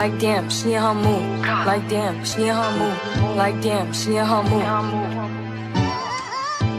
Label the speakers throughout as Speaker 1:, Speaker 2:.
Speaker 1: Like damn, she in her mood. Like damn, she in her mood. Like damn, she in her mood.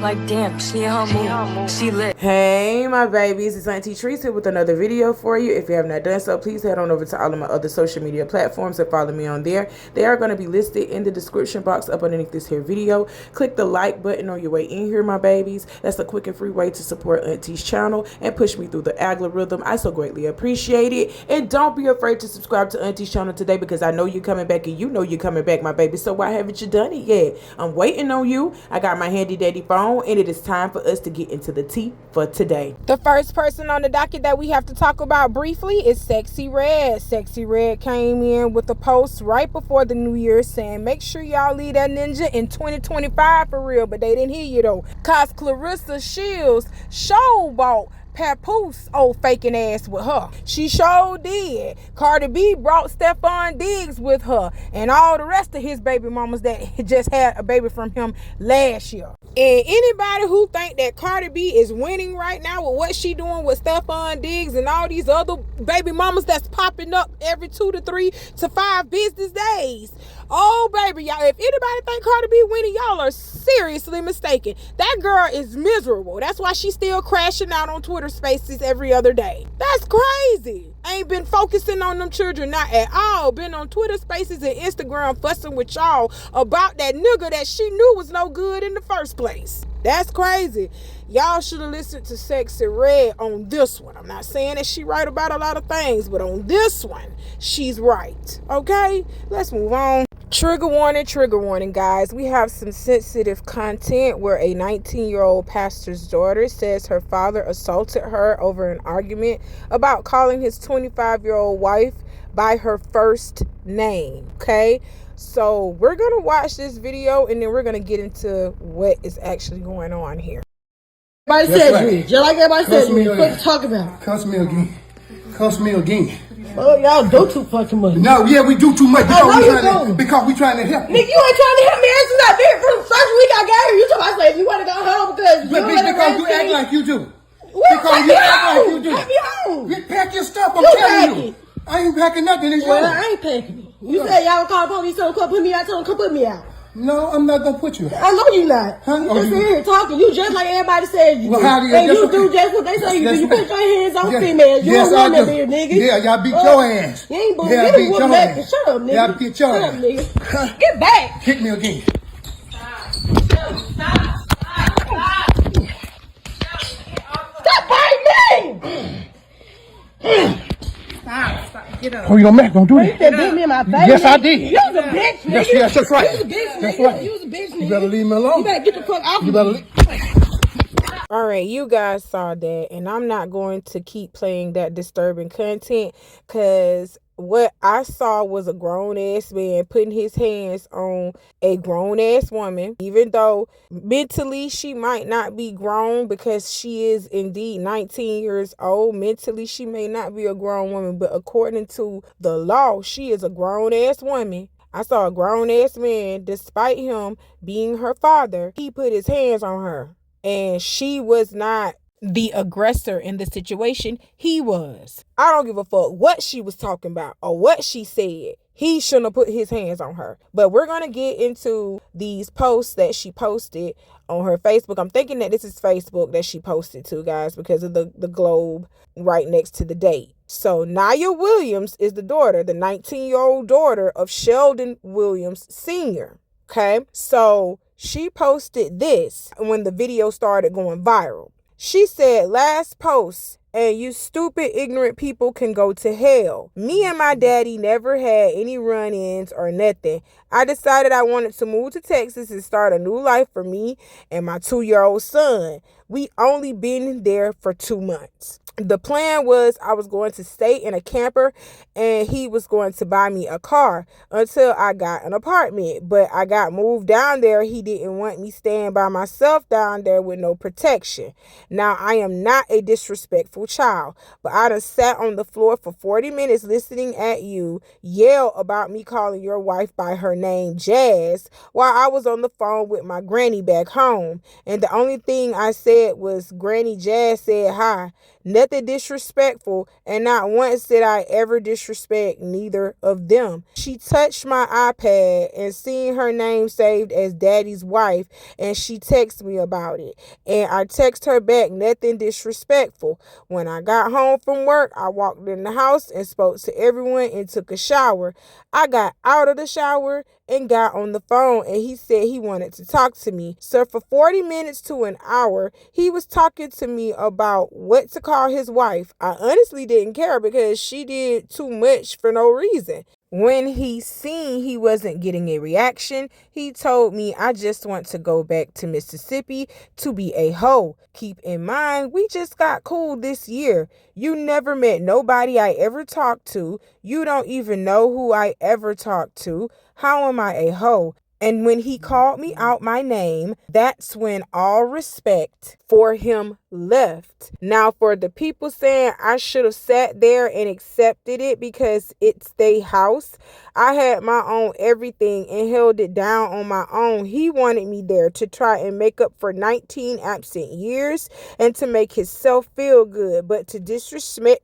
Speaker 1: Like damn, she in her mood. She lit.
Speaker 2: Hey my babies, it's Auntie Trice here with another video for you. If you have not done so, please head on over to all of my other social media platforms and follow me on there. They are going to be listed in the description box up underneath this here video. Click the like button on your way in here, my babies. That's a quick and free way to support Auntie's channel and push me through the algorithm. I so greatly appreciate it. And don't be afraid to subscribe to Auntie's channel today, because I know you're coming back and you know you're coming back, my baby. So why haven't you done it yet? I'm waiting on you. I got my handy dandy phone, and it is time for us to get into the tea for today. The first person on the docket that we have to talk about briefly is Sexyy Red. Sexyy Red came in with a post right before the new year saying, make sure y'all leave that ninja in 2025 for real. But they didn't hear you though, cause Clarissa Shields showbought Papoose old faking ass with her. She sure did. Cardi B brought Stephon Diggs with her and all the rest of his baby mamas that just had a baby from him last year. And anybody who think that Cardi B is winning right now with what she doing with Stephon Diggs and all these other baby mamas that's popping up every 2 to 3 to 5 business days, oh baby, y'all, if anybody think Cardi B winning, y'all are seriously mistaken. That girl is miserable. That's why she's still crashing out on Twitter Spaces every other day. That's crazy. Ain't been focusing on them children, not at all. Been on Twitter Spaces and Instagram fussing with y'all about that nigga that she knew was no good in the first place. That's crazy. Y'all should have listened to Sexyy Red on this one. I'm not saying that she right about a lot of things, but on this one, she's right. Okay? Let's move on. Trigger warning, guys. We have some sensitive content where a 19-year-old pastor's daughter says her father assaulted her over an argument about calling his 25-year-old wife by her first name. Okay? So we're going to watch this video and then we're going to get into what is actually going on here.
Speaker 3: Everybody said me. Just like everybody said me. Quit talking about.
Speaker 4: Cuss me again. Cuss me again.
Speaker 3: Oh, y'all do too fucking much.
Speaker 4: No, yeah, we do too much because we trying to help you.
Speaker 3: Nigga, you ain't trying to help me. It's not there. From the first week I got here, you told me, I said, you want to go home because
Speaker 4: you act like you do.
Speaker 3: Well,
Speaker 4: because you act like you do.
Speaker 3: Let me home.
Speaker 4: You pack your stuff, I'm telling you. I ain't packing nothing. It's
Speaker 3: well,
Speaker 4: yours.
Speaker 3: I ain't packing it. You said y'all call the police, so come put me out, tell them come put me out.
Speaker 4: No, I'm not going to put you out.
Speaker 3: I know you not.
Speaker 4: Huh?
Speaker 3: You just here talking. You just like everybody said you do.
Speaker 4: How do you,
Speaker 3: and you do just what they say you do. You put your hands on females. You don't want to be a nigga.
Speaker 4: Yeah, y'all beat your ass.
Speaker 3: You ain't believe it. Shut up, nigga.
Speaker 4: Y'all beat your
Speaker 3: ass.
Speaker 4: Shut up,
Speaker 3: nigga. Get back.
Speaker 4: Hit me again.
Speaker 3: Stop biting me. Stop. Get up.
Speaker 4: Oh, your Mac, don't do
Speaker 3: that. You beat me in my face.
Speaker 4: Yes, I did.
Speaker 3: You was a bitch, nigga.
Speaker 4: Yes, that's right.
Speaker 3: You was a bitch, nigga.
Speaker 4: That's right.
Speaker 3: You was a bitch, nigga.
Speaker 4: You better leave me alone.
Speaker 3: You better get the fuck off.
Speaker 4: You better leave.
Speaker 2: All right, you guys saw that, and I'm not going to keep playing that disturbing content because what I saw was a grown-ass man putting his hands on a grown-ass woman, even though mentally she might not be grown because she is indeed 19 years old. Mentally, she may not be a grown woman, but according to the law, she is a grown-ass woman. I saw a grown-ass man, despite him being her father, he put his hands on her. And she was not the aggressor in the situation. He was. I don't give a fuck what she was talking about or what she said. He shouldn't have put his hands on her. But we're going to get into these posts that she posted on her Facebook. I'm thinking that this is Facebook that she posted to, guys, because of the globe right next to the date. So Nia Williams is the daughter, the 19-year-old daughter of Sheldon Williams Sr. Okay, so she posted this when the video started going viral. She said, last post, and you stupid, ignorant people can go to hell. Me and my daddy never had any run-ins or nothing. I decided I wanted to move to Texas and start a new life for me and my 2-year-old son. We only been there for 2 months. The plan was I was going to stay in a camper and he was going to buy me a car until I got an apartment. But I got moved down there. He didn't want me staying by myself down there with no protection. Now, I am not a disrespectful child, but I done sat on the floor for 40 minutes listening at you yell about me calling your wife by her name, Jazz, while I was on the phone with my granny back home. And the only thing I said was, Granny Jazz said hi. Never nothing disrespectful, and not once did I ever disrespect neither of them. She touched my iPad and seen her name saved as Daddy's wife, and she texted me about it. And I text her back, nothing disrespectful. When I got home from work, I walked in the house and spoke to everyone and took a shower. I got out of the shower and got on the phone, and he said he wanted to talk to me. So for 40 minutes to an hour, he was talking to me about what to call his wife. I honestly didn't care because she did too much for no reason. When he seen he wasn't getting a reaction, he told me I just want to go back to Mississippi to be a hoe. Keep in mind, we just got cool this year. You never met nobody I ever talked to. You don't even know who I ever talked to. How am I a hoe? And when he called me out my name, that's when all respect for him left. Now, for the people saying I should have sat there and accepted it because it's their house, I had my own everything and held it down on my own. He wanted me there to try and make up for 19 absent years and to make himself feel good, but to disrespect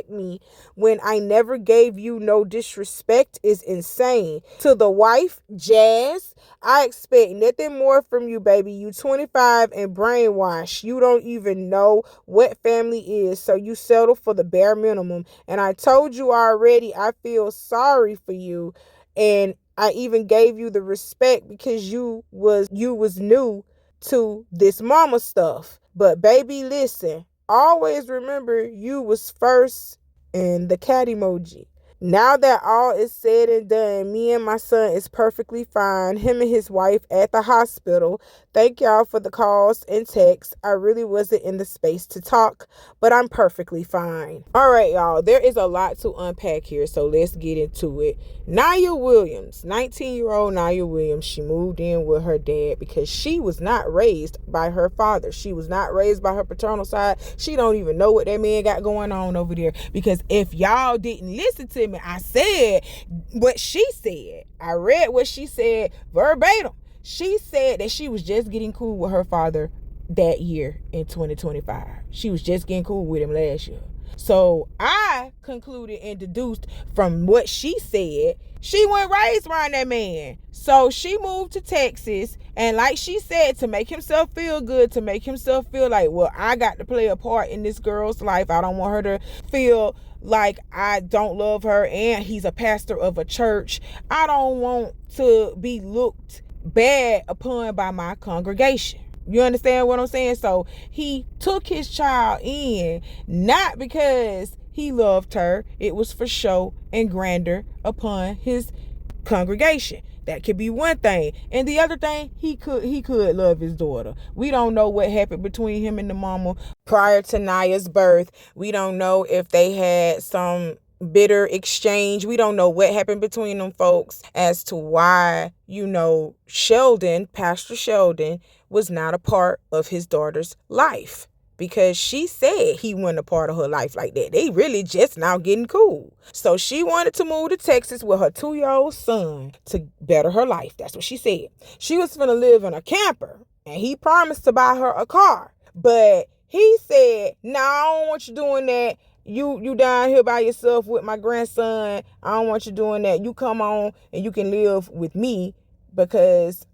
Speaker 2: me when I never gave you no disrespect is insane. To the wife, Jazz, I expect nothing more from you, baby. You 25 and brainwashed. You don't even know what family is, so you settle for the bare minimum. And I told you already, I feel sorry for you. And I even gave you the respect because you was new to this mama stuff. But baby, listen. Always remember you was first in the cat emoji. Now that all is said and done, me and my son is perfectly fine. Him and his wife at the hospital. Thank y'all for the calls and texts. I really wasn't in the space to talk, but I'm perfectly fine. All right, y'all. There is a lot to unpack here, so let's get into it. Nia Williams, 19-year-old Nia Williams, she moved in with her dad because she was not raised by her father. She was not raised by her paternal side. She don't even know what that man got going on over there, because if y'all didn't listen to me, I said what she said. I read what she said verbatim. She said that she was just getting cool with her father that year in 2025. She was just getting cool with him last year. So I concluded and deduced from what she said, she wasn't raised around that man. So she moved to Texas, and like she said, to make himself feel good, to make himself feel like, well, I got to play a part in this girl's life. I don't want her to feel like I don't love her, and he's a pastor of a church. I don't want to be looked bad upon by my congregation. You understand what I'm saying? So he took his child in, not because he loved her. It was for show and grandeur upon his congregation. That could be one thing. And the other thing, he could love his daughter. We don't know what happened between him and the mama prior to Nia's birth. We don't know if they had some bitter exchange. We don't know what happened between them folks as to why, Sheldon, Pastor Sheldon, was not a part of his daughter's life. Because she said he wasn't a part of her life like that. They really just now getting cool. So she wanted to move to Texas with her 2-year-old son to better her life. That's what she said. She was finna live in a camper, and he promised to buy her a car. But he said, "No, I don't want you doing that. You down here by yourself with my grandson. I don't want you doing that. You come on and you can live with me, because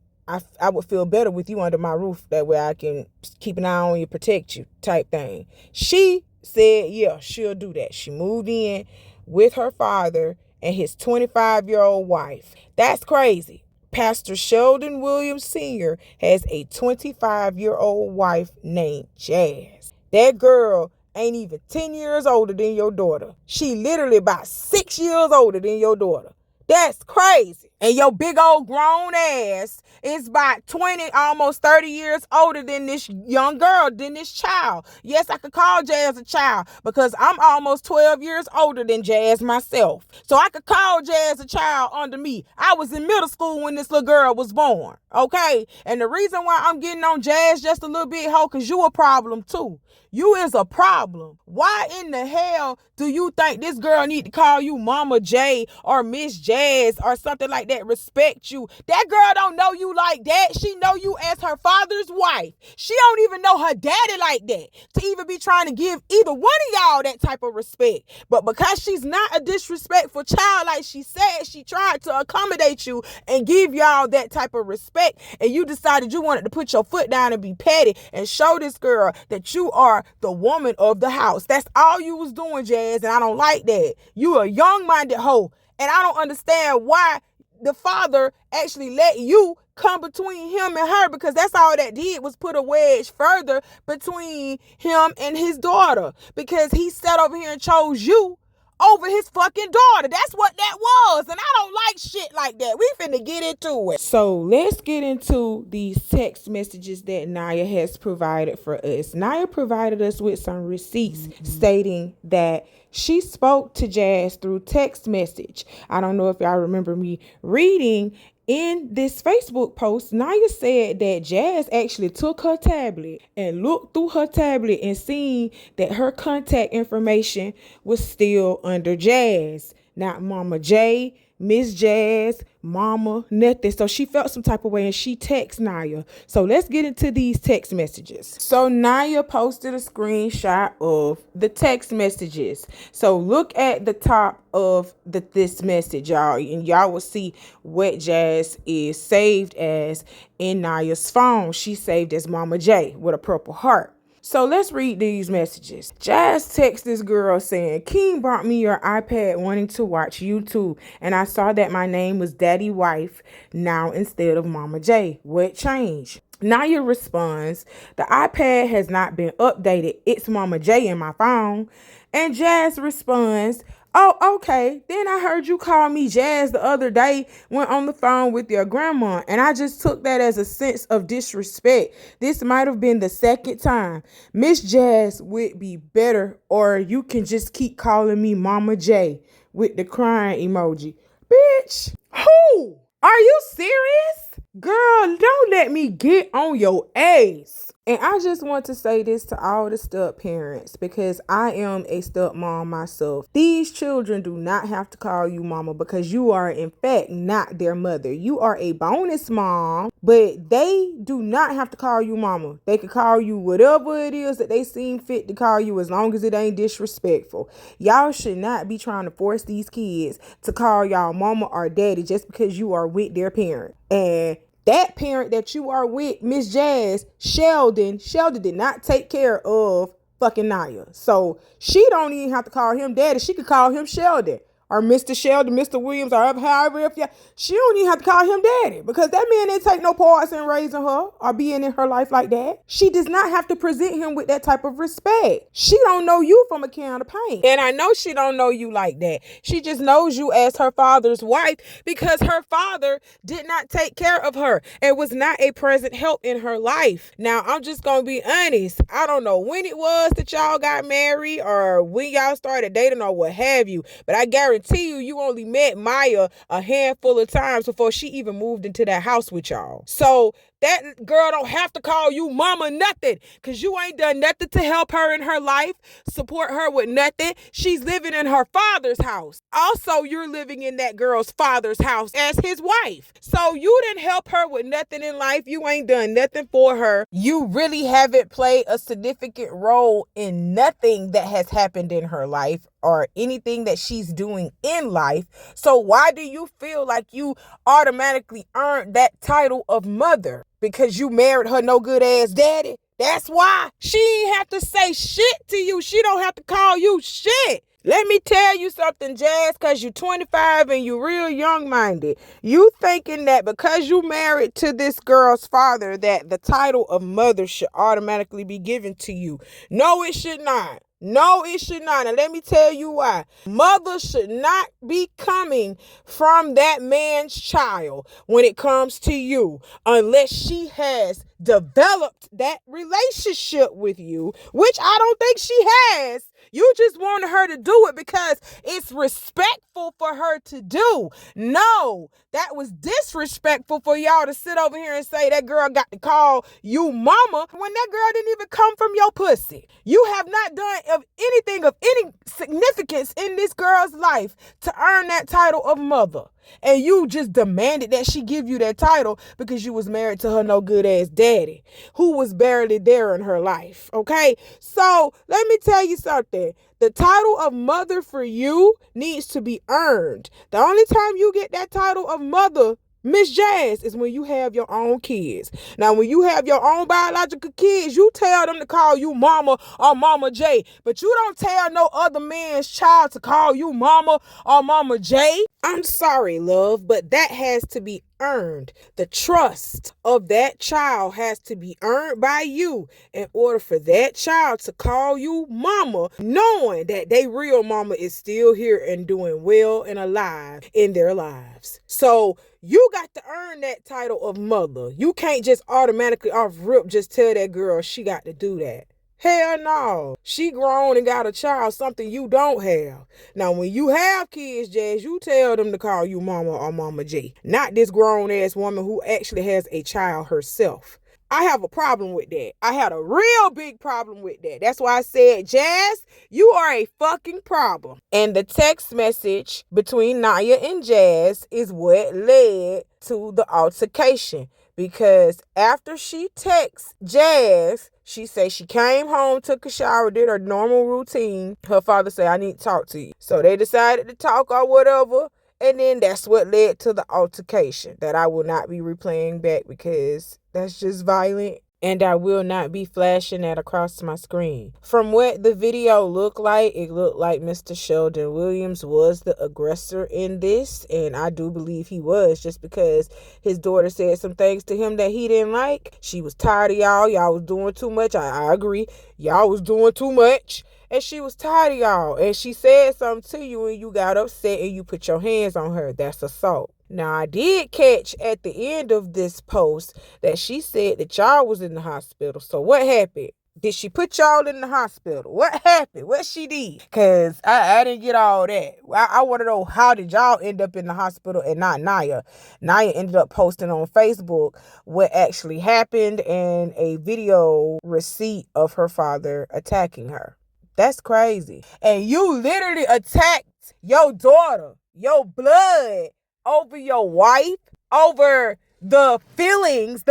Speaker 2: I would feel better with you under my roof. That way I can keep an eye on you, protect you," type thing. She said, yeah, she'll do that. She moved in with her father and his 25-year-old wife. That's crazy. Pastor Sheldon Williams Sr. has a 25-year-old wife named Jazz. That girl ain't even 10 years older than your daughter. She literally about 6 years older than your daughter. That's crazy. And your big old grown ass is about 20, almost 30 years older than this young girl, than this child. Yes, I could call Jazz a child because I'm almost 12 years older than Jazz myself. So I could call Jazz a child under me. I was in middle school when this little girl was born, okay? And the reason why I'm getting on Jazz just a little bit, ho, because you a problem too. You is a problem. Why in the hell do you think this girl need to call you Mama J or Miss Jazz or something like that? Respect you. That girl don't know you like that. She know you as her father's wife. She don't even know her daddy like that to even be trying to give either one of y'all that type of respect. But because she's not a disrespectful child, like she said, she tried to accommodate you and give y'all that type of respect, and you decided you wanted to put your foot down and be petty and show this girl that you are the woman of the house. That's all you was doing, Jazz, and I don't like that. You a young-minded hoe, and I don't understand why the father actually let you come between him and her, because that's all that did was put a wedge further between him and his daughter, because he sat over here and chose you over his fucking daughter. That's what that was, and I don't like shit like that. We finna get into it. So let's get into these text messages that Naya has provided for us. Naya provided us with some receipts stating that she spoke to Jazz through text message. I don't know if y'all remember me reading in this Facebook post. Naya said that Jazz actually took her tablet and looked through her tablet and seen that her contact information was still under Jazz. Not Mama J, Miss Jazz, Mama, nothing. So she felt some type of way and she texted Naya. So let's get into these text messages. So Naya posted a screenshot of the text messages. So look at the top of this message, y'all, and y'all will see what Jazz is saved as in Naya's phone. She's saved as Mama J with a purple heart. So let's read these messages. Jazz texts this girl saying, King brought me your iPad wanting to watch YouTube, and I saw that my name was Daddy Wife now instead of Mama J. What changed? Naya responds, the iPad has not been updated. It's Mama J in my phone. And Jazz responds, oh, okay. Then I heard you call me Jazz the other day when on the phone with your grandma, and I just took that as a sense of disrespect. This might have been the second time. Miss Jazz would be better, or you can just keep calling me Mama J with the crying emoji. Bitch, who? Are you serious? Girl, don't let me get on your ass. And I just want to say this to all the step parents, because I am a stepmom myself. These children do not have to call you mama, because you are in fact not their mother. You are a bonus mom, but they do not have to call you mama. They can call you whatever it is that they seem fit to call you, as long as it ain't disrespectful. Y'all should not be trying to force these kids to call y'all mama or daddy just because you are with their parent. And that parent that you are with, Miss Jazz, Sheldon did not take care of fucking Naya. So she don't even have to call him daddy. She could call him Sheldon or Mr. Sheldon, Mr. Williams, or however. If you, she don't even have to call him daddy, because that man didn't take no parts in raising her or being in her life like that. She does not have to present him with that type of respect. She don't know you from a can of paint. And I know she don't know you like that. She just knows you as her father's wife, because her father did not take care of her and was not a present help in her life. Now, I'm just going to be honest. I don't know when it was that y'all got married or when y'all started dating or what have you, but I guarantee you only met Maya a handful of times before she even moved into that house with y'all. So that girl don't have to call you mama nothing, because you ain't done nothing to help her in her life, support her with nothing. She's living in her father's house. Also, you're living in that girl's father's house as his wife. So you didn't help her with nothing in life. You ain't done nothing for her. You really haven't played a significant role in nothing that has happened in her life or anything that she's doing in life. So why do you feel like you automatically earned that title of mother? Because you married her no good ass daddy? That's why. She ain't have to say shit to you. She don't have to call you shit. Let me tell you something, Jazz, because you're 25 and you're real young-minded. You thinking that because you married to this girl's father that the title of mother should automatically be given to you. No, it should not. No, it should not. And let me tell you why. Mother should not be coming from that man's child when it comes to you, unless she has developed that relationship with you, which I don't think she has. You just wanted her to do it because it's respectful for her to do. No, that was disrespectful for y'all to sit over here and say that girl got to call you mama when that girl didn't even come from your pussy. You have not done anything of any significance in this girl's life to earn that title of mother. And you just demanded that she give you that title because you was married to her no good ass daddy who was barely there in her life. Okay? So let me tell you something. The title of mother for you needs to be earned. The only time you get that title of mother, Miss Jazz, is when you have your own kids. Now, when you have your own biological kids, you tell them to call you mama or Mama J. But you don't tell no other man's child to call you mama or Mama J. I'm sorry, love, but that has to be earned. The trust of that child has to be earned by you in order for that child to call you mama, knowing that they real mama is still here and doing well and alive in their lives. So you got to earn that title of mother. You can't just automatically off rip just tell that girl she got to do that. Hell no. She grown and got a child, something you don't have. Now, when you have kids, Jazz, you tell them to call you mama or Mama J. Not this grown-ass woman who actually has a child herself. I have a problem with that. I had a real big problem with that. That's why I said, Jazz, you are a fucking problem. And the text message between Naya and Jazz is what led to the altercation. Because after she texts Jazz, she said she came home, took a shower, did her normal routine. Her father said, I need to talk to you. So they decided to talk or whatever. And then that's what led to the altercation that I will not be replaying back because that's just violent. And I will not be flashing that across my screen. From what the video looked like, it looked like Mr. Sheldon Williams was the aggressor in this. And I do believe he was, just because his daughter said some things to him that he didn't like. She was tired of y'all. Y'all was doing too much. I agree. Y'all was doing too much. And she was tired of y'all. And she said something to you and you got upset and you put your hands on her. That's assault. Now, I did catch at the end of this post that she said that y'all was in the hospital. So what happened? Did she put y'all in the hospital? What happened? What she did? Because I didn't get all that. I want to know, how did y'all end up in the hospital and not Naya? Naya ended up posting on Facebook what actually happened and a video receipt of her father attacking her. That's crazy. And you literally attacked your daughter, your blood, over your wife, over the feelings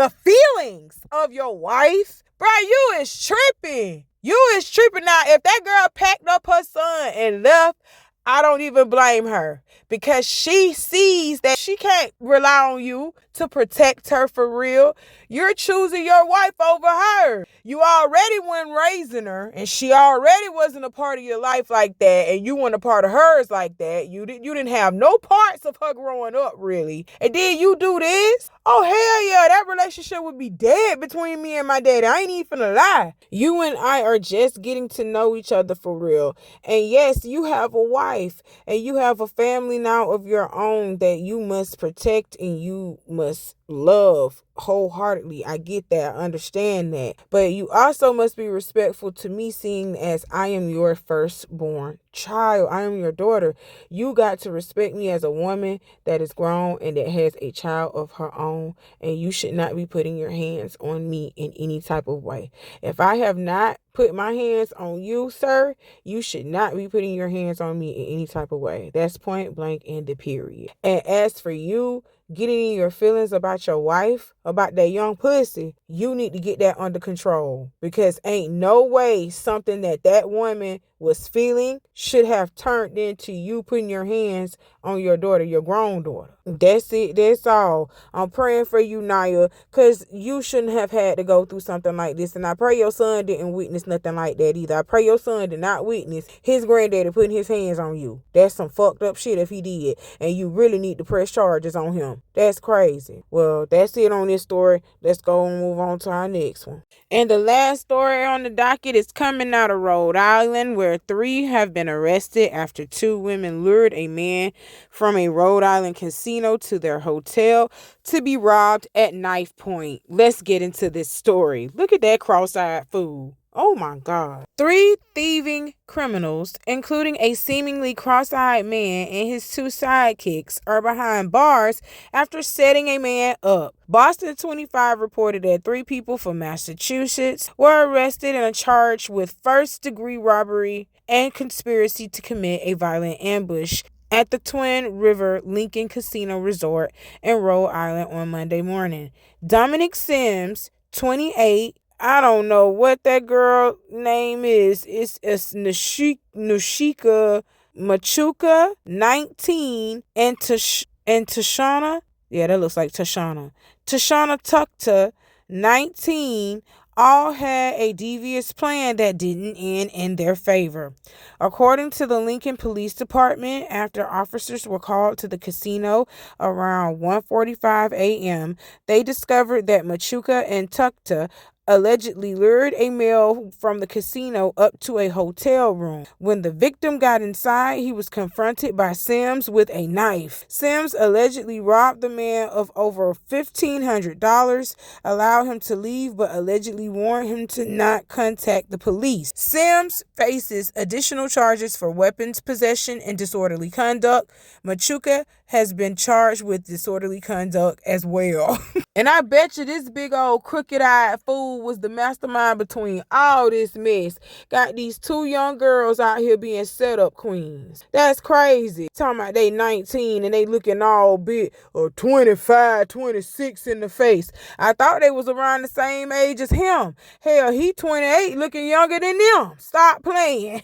Speaker 2: of your wife. Bro, you is tripping. You is tripping. Now, if that girl packed up her son and left, I don't even blame her, because she sees that she can't rely on you to protect her for real. You're choosing your wife over her. You already weren't raising her, and she already wasn't a part of your life like that, and you weren't a part of hers like that. You didn't have no parts of her growing up, really. And then you do this? Oh, hell yeah, that relationship would be dead between me and my daddy. I ain't even finna lie. You and I are just getting to know each other for real. And yes, you have a wife, and you have a family now of your own that you must protect and you must love wholeheartedly. I get that. I understand that. But you also must be respectful to me, seeing as I am your firstborn child. I am your daughter. You got to respect me as a woman that is grown and that has a child of her own. And you should not be putting your hands on me in any type of way. If I have not put my hands on you, sir, you should not be putting your hands on me in any type of way. That's point blank and the period. And as for you getting in your feelings about your wife, about that young pussy, you need to get that under control, because ain't no way something that woman was feeling should have turned into you putting your hands on your daughter, your grown daughter. That's it. That's all. I'm praying for you, Naya, because you shouldn't have had to go through something like this. And I pray your son didn't witness nothing like that either. I pray your son did not witness his granddaddy putting his hands on you. That's some fucked up shit if he did. And you really need to press charges on him. That's crazy. Well, that's it on this story. Let's go and move on to our next one. And the last story on the docket is coming out of Rhode Island, where 3 have been arrested after 2 women lured a man from a Rhode Island casino to their hotel to be robbed at knife point. Let's get into this story. Look at that cross-eyed fool. Oh my God. 3 thieving criminals, including a seemingly cross-eyed man and his 2 sidekicks, are behind bars after setting a man up. Boston 25 reported that 3 people from Massachusetts were arrested and charged with first-degree robbery and conspiracy to commit a violent ambush at the Twin River Lincoln Casino Resort in Rhode Island on Monday morning. Dominic Sims, 28, I don't know what that girl name is. It's Nushika Machuca, 19, and Tashana. Yeah, that looks like Tashana. Tashana Tukta, 19, all had a devious plan that didn't end in their favor. According to the Lincoln Police Department, after officers were called to the casino around 1:45 a.m., they discovered that Machuca and Tukta allegedly lured a male from the casino up to a hotel room. When the victim got inside, he was confronted by Sims with a knife. Sims allegedly robbed the man of over $1,500, allowed him to leave, but allegedly warned him to not contact the police. Sims faces additional charges for weapons possession and disorderly conduct. Machuca has been charged with disorderly conduct as well. And I bet you this big old crooked-eyed fool was the mastermind between all this mess. Got these 2 young girls out here being set-up queens. That's crazy. Talking about they 19 and they looking all big, or 25, 26 in the face. I thought they was around the same age as him. Hell, he 28 looking younger than them. Stop playing.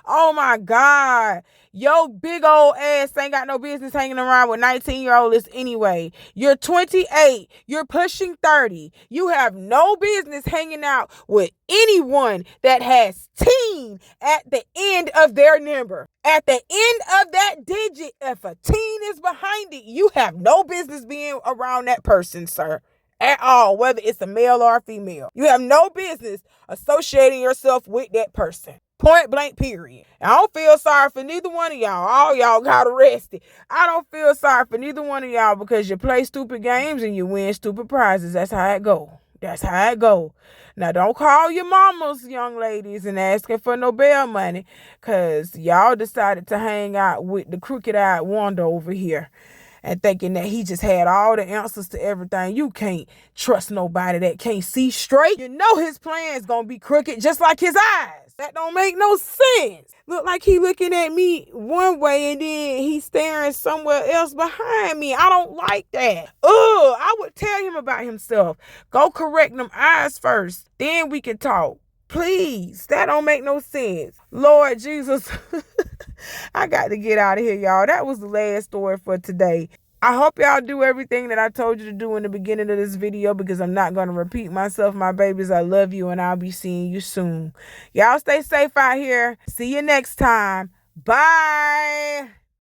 Speaker 2: Oh my God. Yo big old ass ain't got no business hanging around with 19-year-olds anyway. You're 28. You're pushing 30. You have no business hanging out with anyone that has teen at the end of their number. At the end of that digit, if a teen is behind it, you have no business being around that person, sir. At all, whether it's a male or a female. You have no business associating yourself with that person. Point blank, period. I don't feel sorry for neither one of y'all. All y'all got arrested. I don't feel sorry for neither one of y'all because you play stupid games and you win stupid prizes. That's how it go. That's how it go. Now, don't call your mamas, young ladies, and asking for no bail money because y'all decided to hang out with the crooked-eyed Wanda over here and thinking that he just had all the answers to everything. You can't trust nobody that can't see straight. You know his plan's gonna be crooked just like his eyes. That don't make no sense. Look like he looking at me one way and then he's staring somewhere else behind me. I don't like that. I would tell him about himself. Go correct them eyes first. Then we can talk. Please. That don't make no sense. Lord Jesus. I got to get out of here, y'all. That was the last story for today. I hope y'all do everything that I told you to do in the beginning of this video because I'm not going to repeat myself. My babies, I love you and I'll be seeing you soon. Y'all stay safe out here. See you next time. Bye.